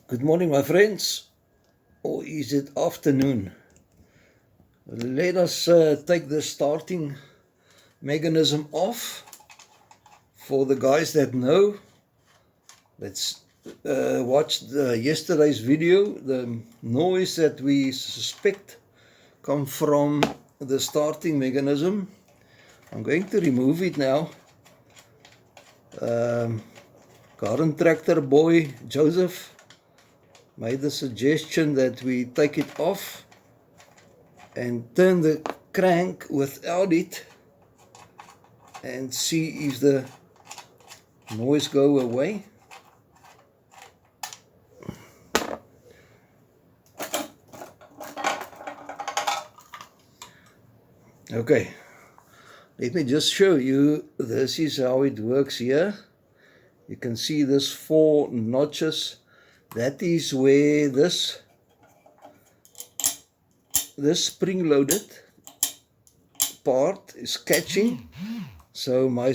Good morning, my friends, or is it afternoon? Let us take the starting mechanism off. For the guys that know, let's watch yesterday's video. The noise that we suspect come from the starting mechanism. I'm going to remove it now. Garden tractor boy Joseph made the suggestion that we take it off and turn the crank without it and see if the noise go away. Okay, let me just show you. This is how it works here. You can see this 4 notches. That is where this spring-loaded part is catching. So my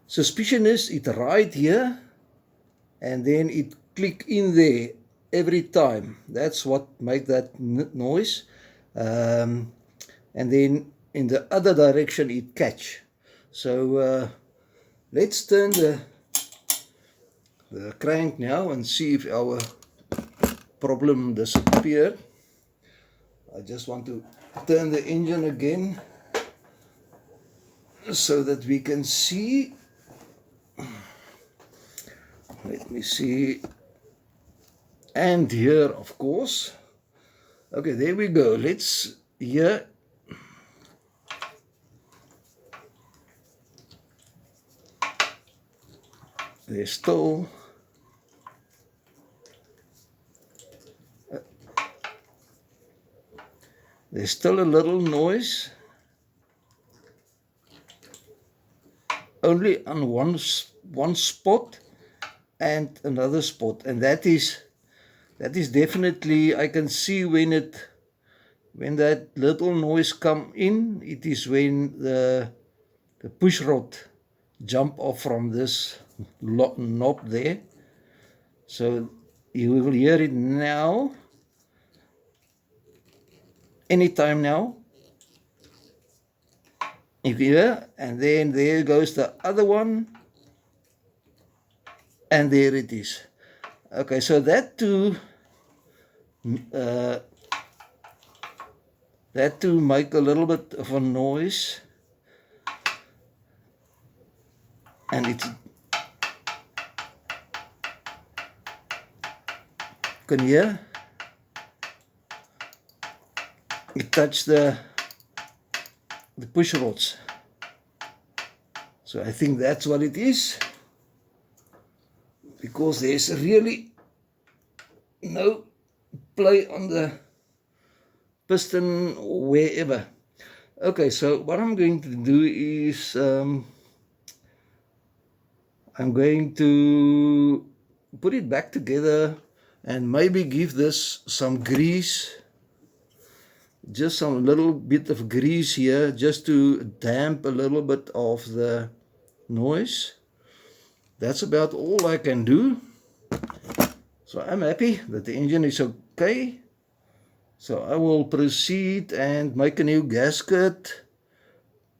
suspicion is it right here, and then it click in there every time. That's what make that noise. And then in the other direction it catch. So let's turn the crank now and see if our problem disappeared. I just want to turn the engine again so that we can see. Let me see. And here, of course. Okay, there we go. Let's here. There's still a little noise, only on one spot and another spot, and that is definitely, I can see when that little noise come in, it is when the push rod jump off from this knob there. So you will hear it now, anytime now. If you hear, and then there goes the other one, and there it is. Okay, so that to make a little bit of a noise, and it's, can you hear? It touched the push rods. So I think that's what it is, because there's really no play on the piston or wherever. Okay, so what I'm going to do is I'm going to put it back together and maybe give this some grease, just some little bit of grease here, just to damp a little bit of the noise. That's about all I can do. So I'm happy that the engine is okay. So I will proceed and make a new gasket,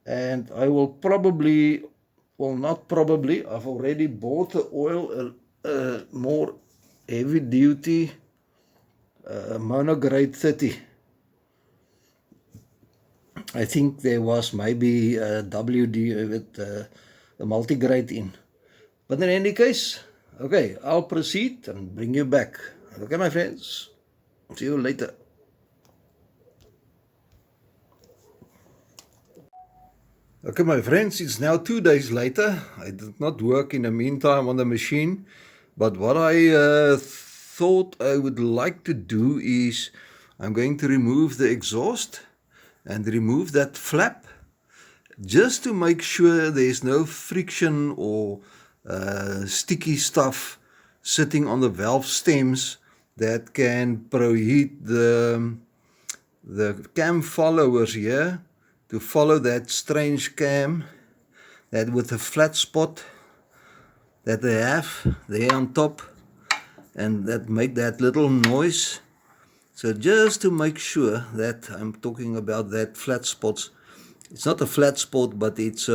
and I will probably, well, not probably, I've already bought the oil, more heavy duty monograde 30. I think there was maybe a WD with a multigrade in. But in any case, okay, I'll proceed and bring you back. Okay, my friends, see you later. Okay, my friends, it's now 2 days later. I did not work in the meantime on the machine, but what I thought I would like to do is I'm going to remove the exhaust and remove that flap, just to make sure there's no friction or sticky stuff sitting on the valve stems that can preheat the cam followers here, to follow that strange cam, that with a flat spot. that they have there on top, and that make that little noise. So just to make sure that I'm talking about that flat spots, it's not a flat spot, but it's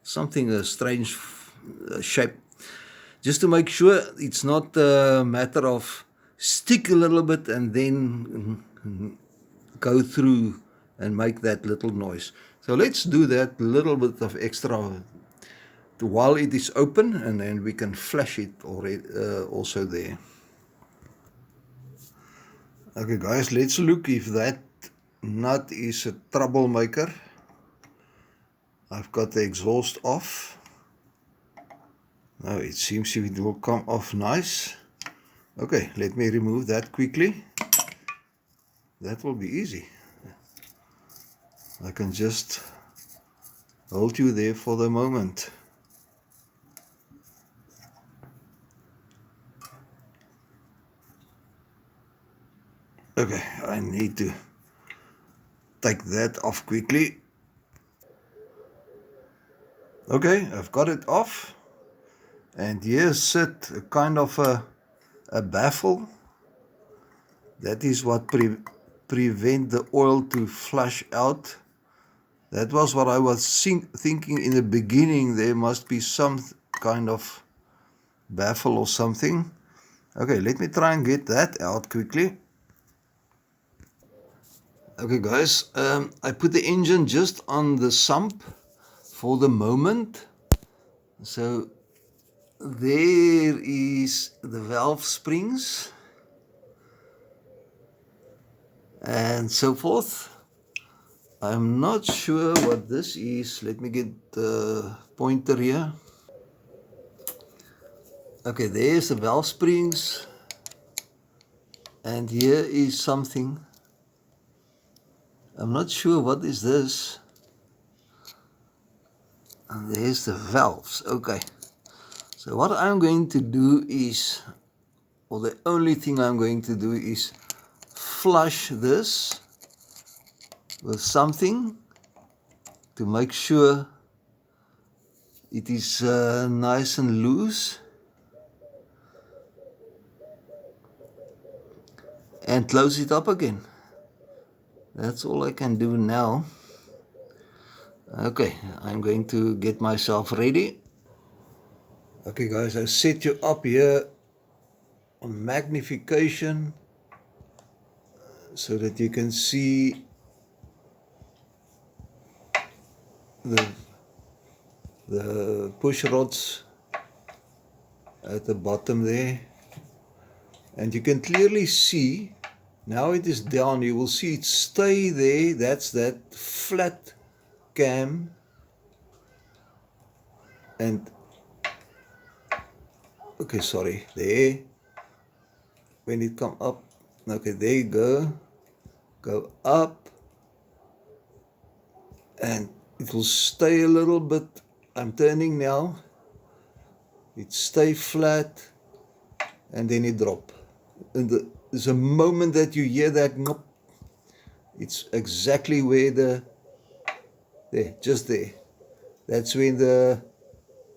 something, a strange shape. Just to make sure it's not a matter of stick a little bit and then go through and make that little noise. So let's do that little bit of extra while it is open, and then we can flash it already, also there. Okay guys, let's look if that nut is a troublemaker. I've got the exhaust off. Now it seems it will come off nice. Okay, let me remove that quickly. That will be easy. I can just hold you there for the moment. Okay, I need to take that off quickly. Okay, I've got it off. And here sit a kind of a baffle. That is what prevent the oil to flush out. That was what I was thinking in the beginning. There must be some kind of baffle or something. Okay, let me try and get that out quickly. Okay guys, I put the engine just on the sump for the moment. So there is the valve springs and so forth. I'm not sure what this is. Let me get the pointer here. Okay, there's the valve springs, and here is something. I'm not sure what is this. And there's the valves. Okay, so what I'm going to do is, or the only thing I'm going to do is flush this with something to make sure it is nice and loose, and close it up again. That's all I can do now. Okay, I'm going to get myself ready. Okay guys, I set you up here on magnification so that you can see the push rods at the bottom there, and you can clearly see now it is down. You will see it stay there. That's that flat cam, and okay, sorry, there, when it come up, okay, there you go up, and it will stay a little bit. I'm turning now, it stay flat, and then it drop. And there's a moment that you hear that knop, it's exactly where there, just there. That's when the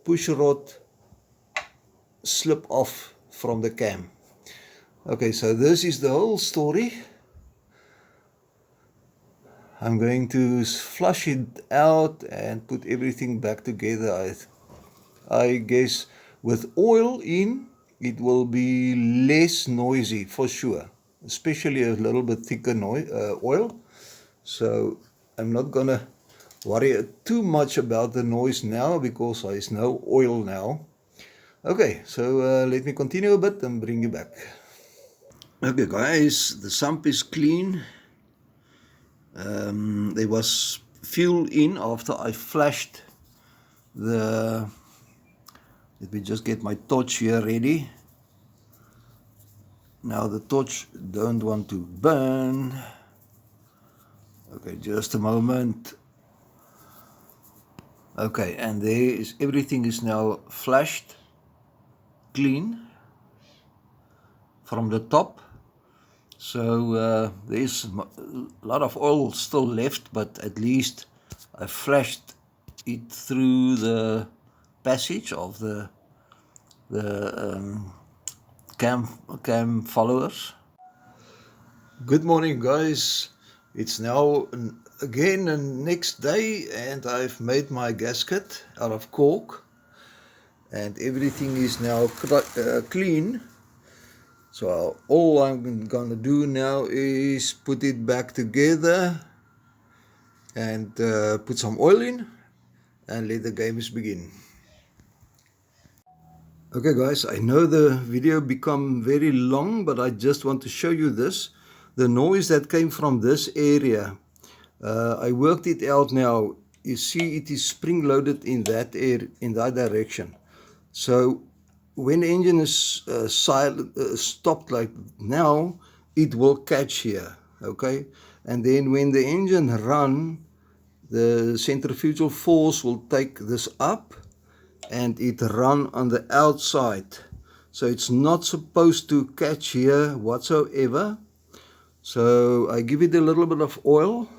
push rod slip off from the cam. Okay, so this is the whole story. I'm going to flush it out and put everything back together. I guess with oil in, it will be less noisy for sure, especially a little bit thicker oil. So I'm not gonna worry too much about the noise now because there's no oil now. Okay, so let me continue a bit and bring you back. Okay guys, the sump is clean. There was fuel in after I flashed the, let me just get my torch here ready. Now the torch don't want to burn. Okay, just a moment. Okay, and there is, everything is now flashed clean from the top. So there's a lot of oil still left, but at least I flashed it through the passage of the the cam followers. Good morning, guys. It's now again the next day, and I've made my gasket out of cork, and everything is now clean. So all I'm gonna do now is put it back together and put some oil in and let the games begin. Okay guys, I know the video become very long, but I just want to show you this. The noise that came from this area, I worked it out now. You see it is spring loaded in that in that direction. So when the engine is stopped like now, it will catch here, okay? And then when the engine run, the centrifugal force will take this up and it run on the outside. So it's not supposed to catch here whatsoever. So I give it a little bit of oil.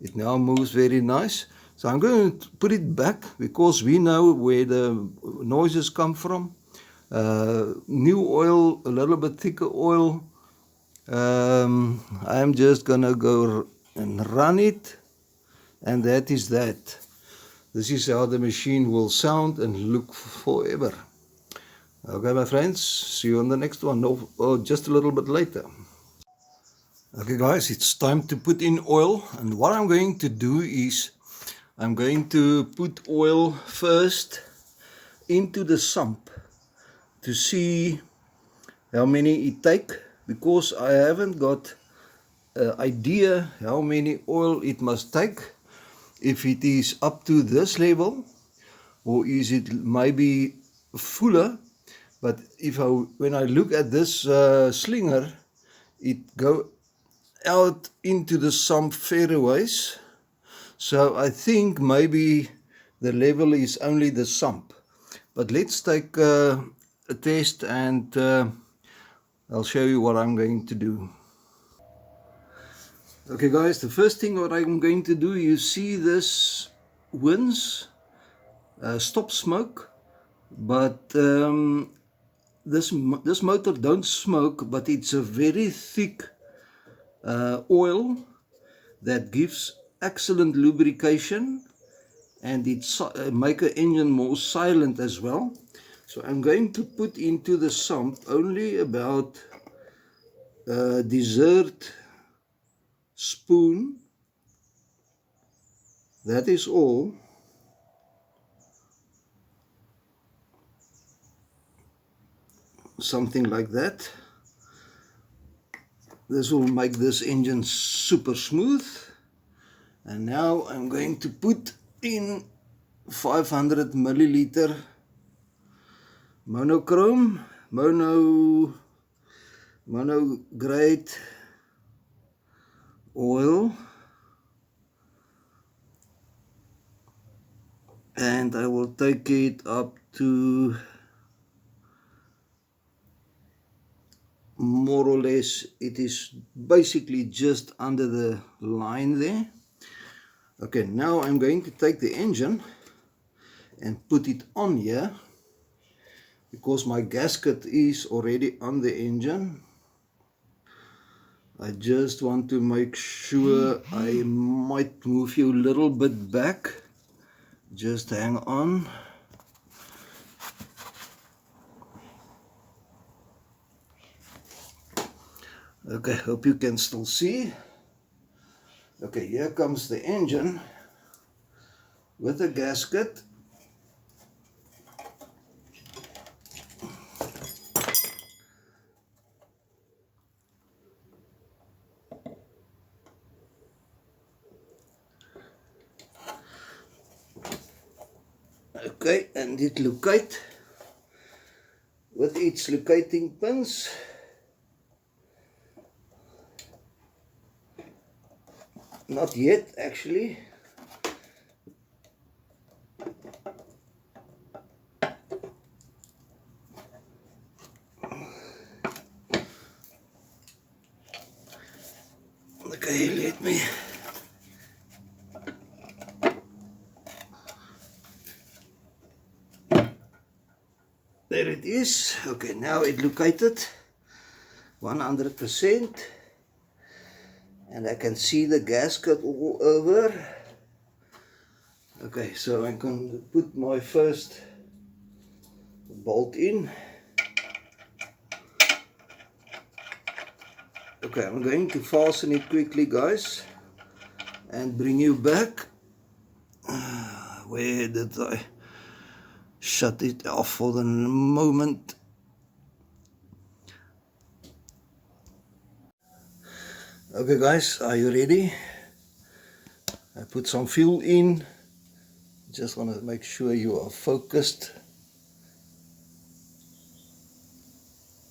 It now moves very nice. So I'm going to put it back because we know where the noises come from. New oil, a little bit thicker oil. I'm just gonna go and run it, and that is that. This is how the machine will sound and look forever. Okay, my friends, see you on the next one, or just a little bit later. Okay guys, it's time to put in oil, and what I'm going to do is I'm going to put oil first into the sump to see how many it take, because I haven't got an idea how many oil it must take, if it is up to this level or is it maybe fuller. But when I look at this slinger, it go out into the sump fairways. So I think maybe the level is only the sump. But let's take a test, and I'll show you what I'm going to do. Okay guys, the first thing what I'm going to do, you see this winds, stop smoke, but this motor don't smoke, but it's a very thick oil that gives excellent lubrication, and it make an engine more silent as well. So I'm going to put into the sump only about a dessert spoon. That is all. Something like that. This will make this engine super smooth. And now I'm going to put in 500 milliliter monochrome, mono grade oil, and I will take it up to more or less, it is basically just under the line there. Okay, now I'm going to take the engine and put it on here, because my gasket is already on the engine. I just want to make sure. I might move you a little bit back. Just hang on. Okay, hope you can still see. Okay, here comes the engine with the gasket. Okay, and it locate with its locating pins. Not yet, actually. Okay, let me. There it is. Okay, now it located 100%. And I can see the gasket all over. Okay, so I can put my first bolt in. Okay, I'm going to fasten it quickly, guys, and bring you back. Where did I shut it off for the moment? Okay guys, are you ready? I put some fuel in. Just want to make sure you are focused.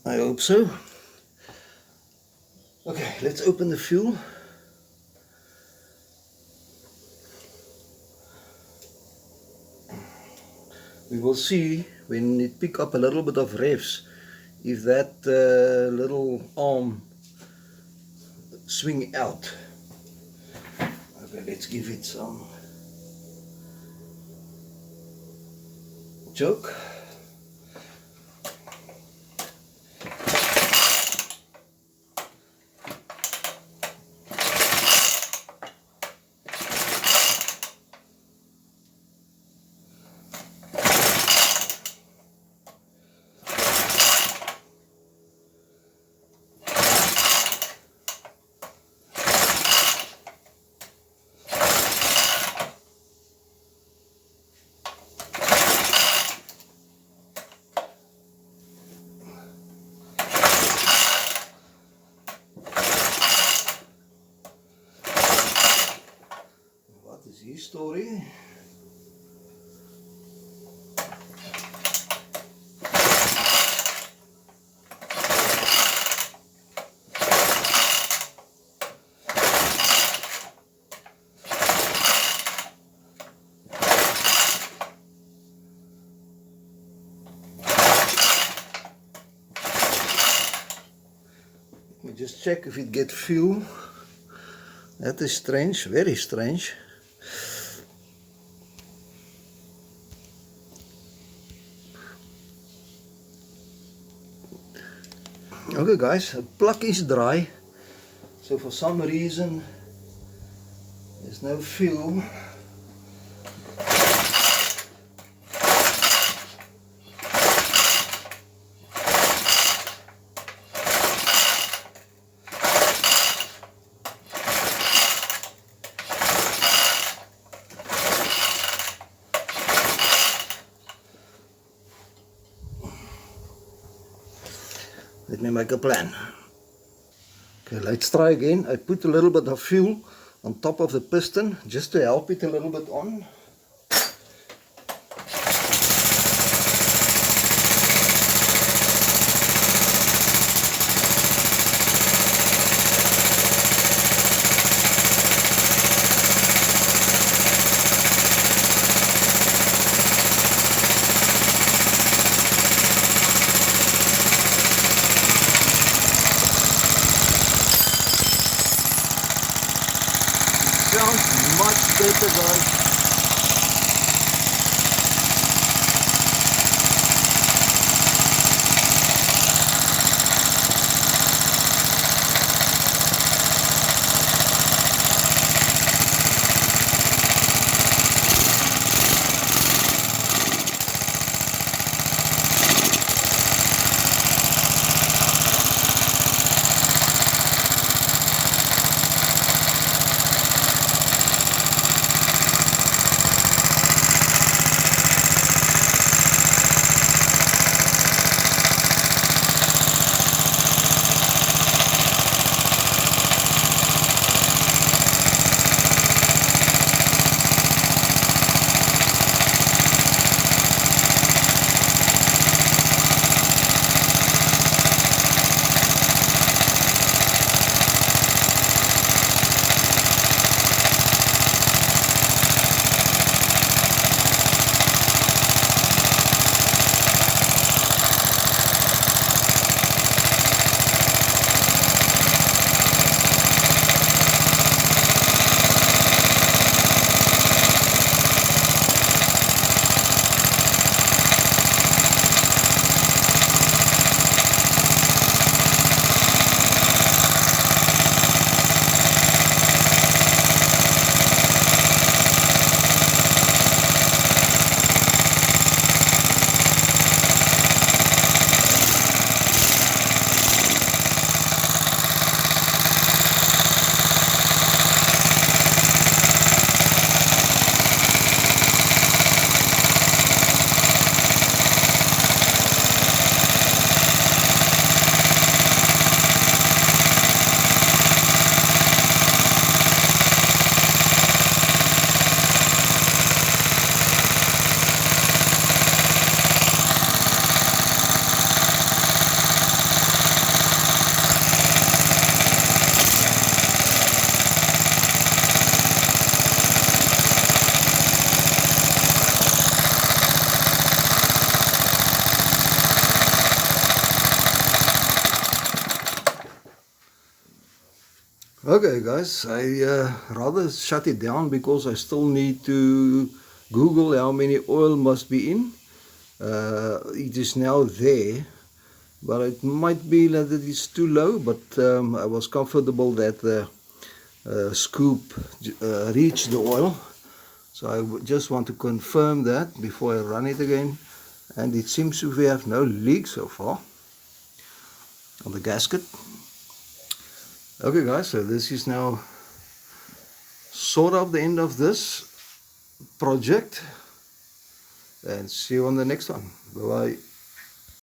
I hope so. Okay, let's open the fuel. We will see when it pick up a little bit of revs if that little arm swing out. Okay, let's give it some choke. What is his story? We just check if it gets fuel. That is strange, very strange. Okay guys, the plug is dry, so for some reason there's no fuel. Let me make a plan. Okay, let's try again. I put a little bit of fuel on top of the piston just to help it a little bit on. Sounds much better, guys. Okay guys, I rather shut it down because I still need to Google how many oil must be in. It is now there, but it might be that it is too low, but I was comfortable that the scoop reached the oil. So I just want to confirm that before I run it again. And it seems we have no leak so far on the gasket. Okay guys, so this is now sort of the end of this project, and see you on the next one. Bye bye.